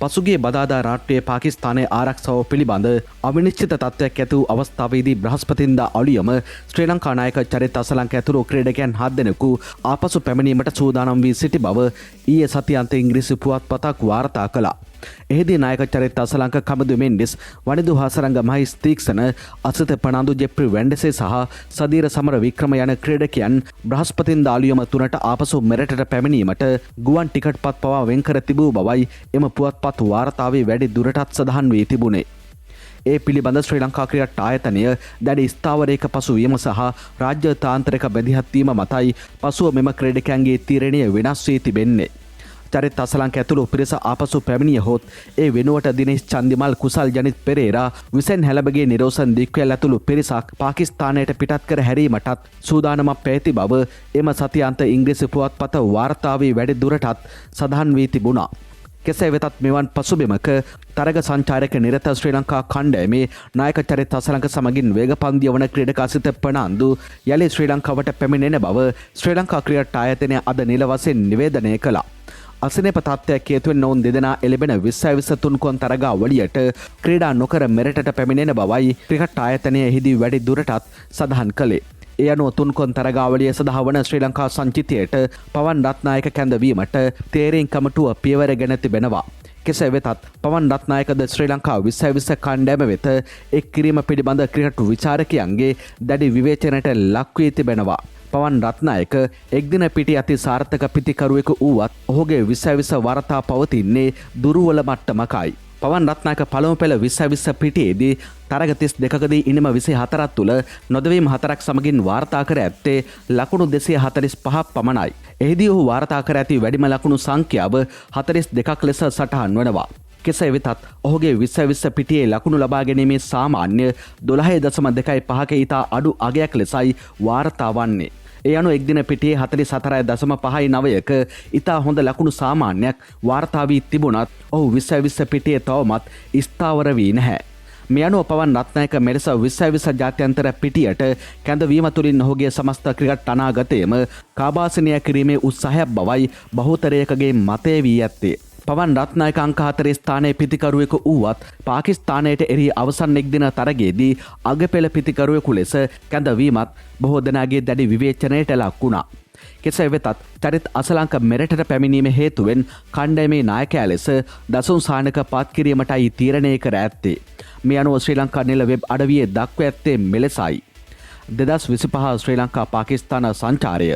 පසුගිය බදාදා රාත්‍රියේ පාකිස්තානයේ ආරක්ෂාව පිළිබඳ අවිනිශ්චිත තත්ත්වයක් ඇති වූ අවස්ථාවේදී බ්‍රහස්පතින්දා අලුයම ශ්‍රී ලංකා නායක චරිත අසලංක ඇතුළු ක්‍රීඩකයන් 7 දෙනෙකු ආපසු පැමිණීමට සූදානම් වී සිටි බව ඊයේ සතියාන්තයේ ඉංග්‍රීසි පුවත්පතක් වාර්තා කළා. එහිදී නායක චරිත අසලංක කමදු මෙන්ඩිස් වනිදු හසරංග මහිස් තීක්ෂණ අසිත පනන්දු ජෙප්‍රි වැන්ඩසේ සහ සදීර සමර වික්‍රම යන ක්‍රීඩකයන් බ්‍රහස්පතින්දා අලුයම 3ට ආපසු මෙරටට පැමිණීමට ගුවන් ටිකට්පත් පවා වෙන්කර තිබූ බවයි එම පුවත්පත් වාර්තාවේ වැඩි දුරටත් සඳහන් වී තිබුණේ. ඒ පිළිබඳ ශ්‍රී ලංකා ක්‍රිකට් ආයතනය දැඩි ස්ථාවරයක පසුවීම සහ රාජ්‍ය තාන්ත්‍රික බැදිහත්වීම මතයි පසුව මෙම ක්‍රීඩකයන්ගේ තීරණය වෙනස් වී තිබෙන්නේ. චරිත අසලංක ඇතුළු පිරිස ආපසු පැමිණිය හොත් ඒ වෙනුවට දිනේෂ් චන්දිමල් කුසල් ජනිත් පෙරේරා විසෙන් හැලබගේ නිරෝසන් දික්වැල් ඇතුළු පිරිසක් පාකිස්තානයට පිටත් කර හැරීමටත් සූදානමක් පැවති බව එම සතියාන්ත ඉංග්‍රීසි පුවත්පත වාර්තාවේ වැඩි දුරටත් සඳහන් වී තිබුණා. කෙසේ වෙතත් මෙවන් පසුබිමක තරග සංචාරක නිරත ශ්‍රී ලංකා කණ්ඩායමේ නායක චරිත අසලංක සමගින් වේගපන්දිය වන ක්‍රීඩක අසිත ප්‍රනාන්දු යලි ශ්‍රී ලංකාවට පැමිණෙන බව ශ්‍රී ලංකා ක්‍රිකට් ආයතනය අද නිල වශයෙන් නිවේදනය කළා. අසනීප තත්ත්වයක් හේතුවෙන් ඔවුන් දෙදෙනා එළඹෙන 2023 කොන් තරගාවලියට ක්‍රීඩා නොකර මෙරටට පැමිණෙන බවයි ක්‍රිකට් ආයතනය එහිදී වැඩි දුරටත් සඳහන් කළේ. ඒ අනුව තුන්කොන් තරගාවලිය සඳහා වන ශ්‍රී ලංකා සංචිතයට පවන් රත්නායක කැඳවීමට තේරීම් කමිටුව පියවර ගෙන තිබෙනවා. කෙසේ වෙතත් පවන් රත්නායකද ශ්‍රී ලංකා 2020 කණ්ඩායම වෙත එක් කිරීම පිළිබඳ ක්‍රිකට් විචාරකයන්ගේ දැඩි විවේචනයට ලක් වී තිබෙනවා. පවන් රත්නායක එක්දින පිටි අති සාර්ථක පිතිකරුවෙකු වුවත් ඔහුගේ 2020 වාර්තා පවතින්නේ දුර්වල මට්ටමකයි. පවන් රත්නායක පළමු පෙළ 2020 පිටියේදී තරග 32කදී ඉනිම 24ක් තුල නොදවීම් 4ක් සමගින් වාර්තා කර ඇත්තේ ලකුණු 245ක් පමණයි. එහිදී ඔහු වාර්තා කර ඇති වැඩිම ලකුණු සංඛ්‍යාව 42ක් ලෙස සටහන් වනවා. කෙසේ වෙතත් ඔහුගේ 2020 පිටියේ ලකුණු ලබා ගැනීමේ සාමාන්‍ය 12.25ක ඉතා අඩු අගයක් ලෙසයි වාර්තා වන්නේ. ඒ අනුව එක්දින පිටියේ 44.59ක ඉතා හොඳ ලකුණු සාමාන්‍යයක් වාර්තා වී තිබුණත් ඔහු 2020 පිටියේ තවමත් ස්ථාවර වී නැහැ. මේ අනුව පවන් රත්නායක මෙලෙස 2020 ජාත්‍යන්තර පිටියට කැඳවීම තුළින් ඔහුගේ සමස්ත ක්‍රිකට් අනාගතයම කාබාසනය කිරීමේ උත්සාහයක් බවයි බහුතරයකගේ මතය වී ඇත්තේ. පවන් රත්නායක අංක 4 ස්ථානයේ පිතිකරුවෙකු වුවත් පාකිස්තානයට එරෙහි අවසන් එක්දින තරගයේදී අගපෙළ පිතිකරුවෙකු ලෙස කැඳවීමත් බොහෝ දෙනාගේ දැඩි විවේචනයට ලක් වුණා. කෙසේ වෙතත් චරිත අසලංක මෙරටට පැමිණීම හේතුවෙන් කණ්ඩායමේ නායකයා ලෙස දසුන් සානක පත් කිරීමටයි තීරණය කර ඇත්තේ. මේ අනුව ශ්‍රී ලංකා නිල වෙබ් අඩවියේ දක්වා ඇත්තේ මෙලෙසයි. 2025 ශ්‍රී ලංකා පාකිස්තාන සංචාරය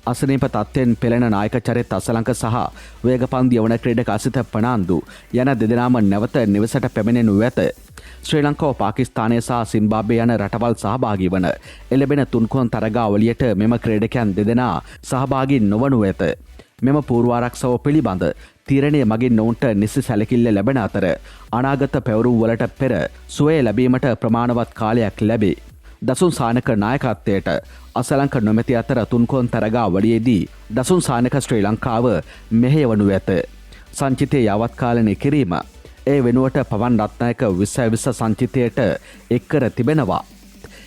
අසනීප තත්ත්වයෙන් පෙළෙන නායක චරිත අසලංක සහ වේගපන්දිය වන ක්‍රීඩක අසිත ප්‍රනාන්දු යන දෙදෙනාම නැවත නිවසට පැමිණෙනු ඇත. ශ්‍රී ලංකාව පාකිස්තානය සහ සිම්බාබ්වේ යන රටවල් සහභාගී වන එළඹෙන තුන්කොන් තරගාවලියට මෙම ක්‍රීඩකයන් දෙදෙනා සහභාගී නොවනු ඇත. මෙම පූර්වාරක්ෂාව පිළිබඳ තීරණය මගින් ඔවුන්ට නිසි සැලකිල්ල ලැබෙන අතර අනාගත පැවරුම් වලට පෙර සුවය ලැබීමට ප්‍රමාණවත් කාලයක් ලැබේ. දසුන් සානක නායකත්වයට අසලංක නොමැති අතර තුන්කොන් තරගාවලියේදී දසුන් සානක ශ්‍රී ලංකාව මෙහෙයවනු ඇත. සංචිතයේ යවත්කාලනය කිරීම ඒ වෙනුවට පවන් රත්නායක 2020 සංචිතයට එක්කර තිබෙනවා.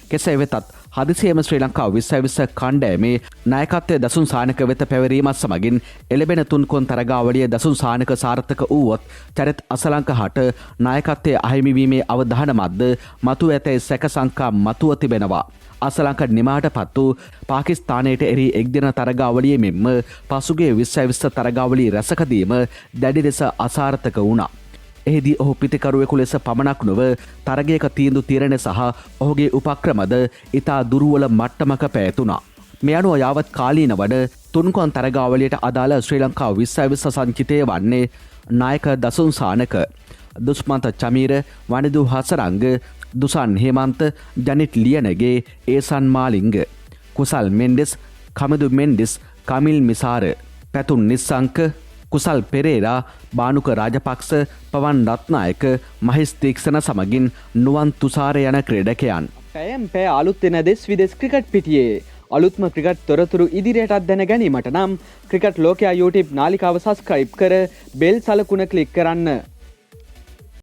කෙසේ වෙතත් හදිසියේම ශ්‍රී ලංකා 2020 කණ්ඩායමේ නායකත්වයේ දසුන් සානක වෙත පැවරීමත් සමගින් එළඹෙන තුන්කොන් තරගාවලියේ දසුන් සානක සාර්ථක වූවොත් චරිත අසලංක හට නායකත්වයේ අහිමි වීමේ අවධානමත්ද මතුව ඇතැයි සැක සංකා මතුව තිබෙනවා. අසලංක නිමාට පත් වූ පාකිස්තානයට එරෙහි එක්දින තරගාවලියේ මෙන්ම පසුගිය 2020 තරගාවලිය රැසකදීම දැඩි ලෙස අසාර්ථක වුණා. එහිදී ඔහු පිතිකරුවෙකු ලෙස පමණක් නොව තරගයක තීන්දුව తీරණ සහ ඔහුගේ උපක්‍රමද ඉතා දුර්වල මට්ටමක පැවතුණා. මේ අනුව යාවත් කාලීන වන තුන්කොන් තරගාවලියට අදාළ ශ්‍රී ලංකා 2020 සංචිතය වන්නේ නායක දසුන් සානක, දුස්මන්ත චමීර, වනිදු හසරංග, දුසන් හේමන්ත, ජනිත් ලියනගේ, ඒසන් මාලිංග, කුසල් මෙන්ඩිස්, කමදු මෙන්ඩිස්, කමිල් මිසාර, පැතුම් නිස්සංක, කුසල් පෙරේරා, බානුක රාජපක්ෂ, පවන් රත්නායක, මහිස් තීක්ෂණ සමගින් නුවන් තුසාර යන ක්‍රීඩකයන්. පැයම් පැය අලුත් වෙන දෙස් විදෙස් ක්‍රිකට් පිටියේ අලුත්ම ක්‍රිකට් තොරතුරු ඉදිරියටත් දැන ගැනීමට නම් ක්‍රිකට් ලෝකයා YouTube නාලිකාව සබ්ස්ක්‍රයිබ් කර බෙල් සලකුණ ක්ලික් කරන්න.